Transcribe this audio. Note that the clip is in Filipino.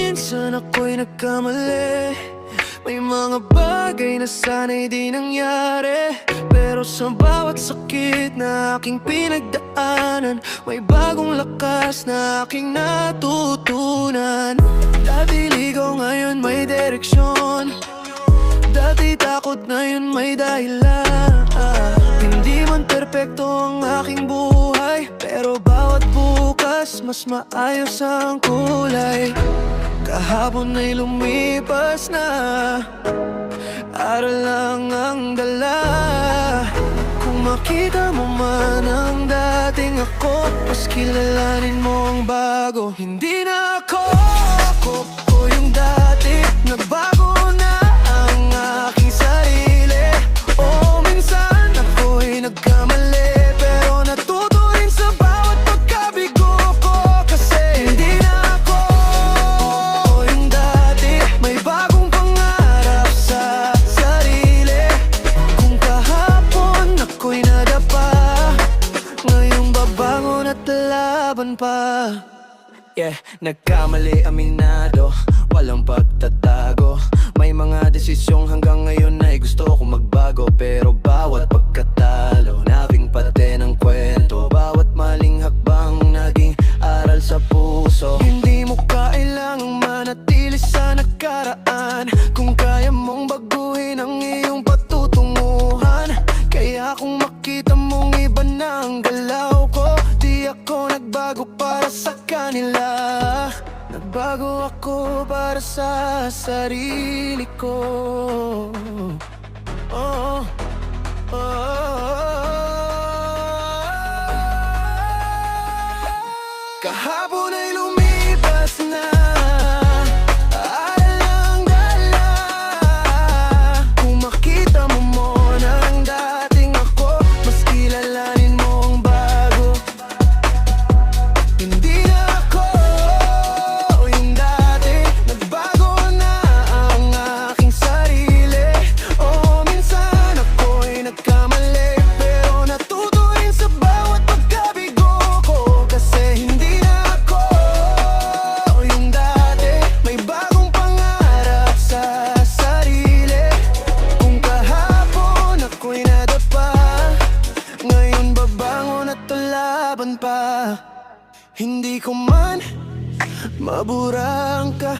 minsan ako'y nagkamali. May mga bagay na sana'y di nangyari, pero sa bawat sakit na aking pinagdaanan, may bagong lakas na aking natutunan. Dati ligaw, ngayon may direksyon. Dati takot, ngayon may dahilan. Hindi man perpekto ang aking buhay, pero bawat bukas mas maayos ang kulay. Kahapon ay lumipas na, aral lang ang dala. Kung makita mo man ang dating ako, mas kilalanin mo ang bago. Hindi na ako yung dati, nagbago na ang aking sarili. O minsan ako'y nagkamali, pero natuto rin sa bawat pagkabigo ko. Kasi hindi na ako yung dati, may bagong pangarap sa sarili. Kung kahapon ako'y nadapa, ngayong babangon at laban pa. Nagkamali, aminado, walang pagtatago. May mga desisyong hanggang ngayon ay gusto kong magbago, pero bawat pagkatalo, nabing pati ng kwento. Bawat maling hakbang, naging aral sa puso. Hindi mo kailangang manatili sa nakaraan kung kaya mong baguhin ang iyong patutunguhan. Kaya kung makita mong iba na ang galaw ko, di ako nagbago para sa kanila. Nagbago ako para sa sarili ko. Oh, oh, oh.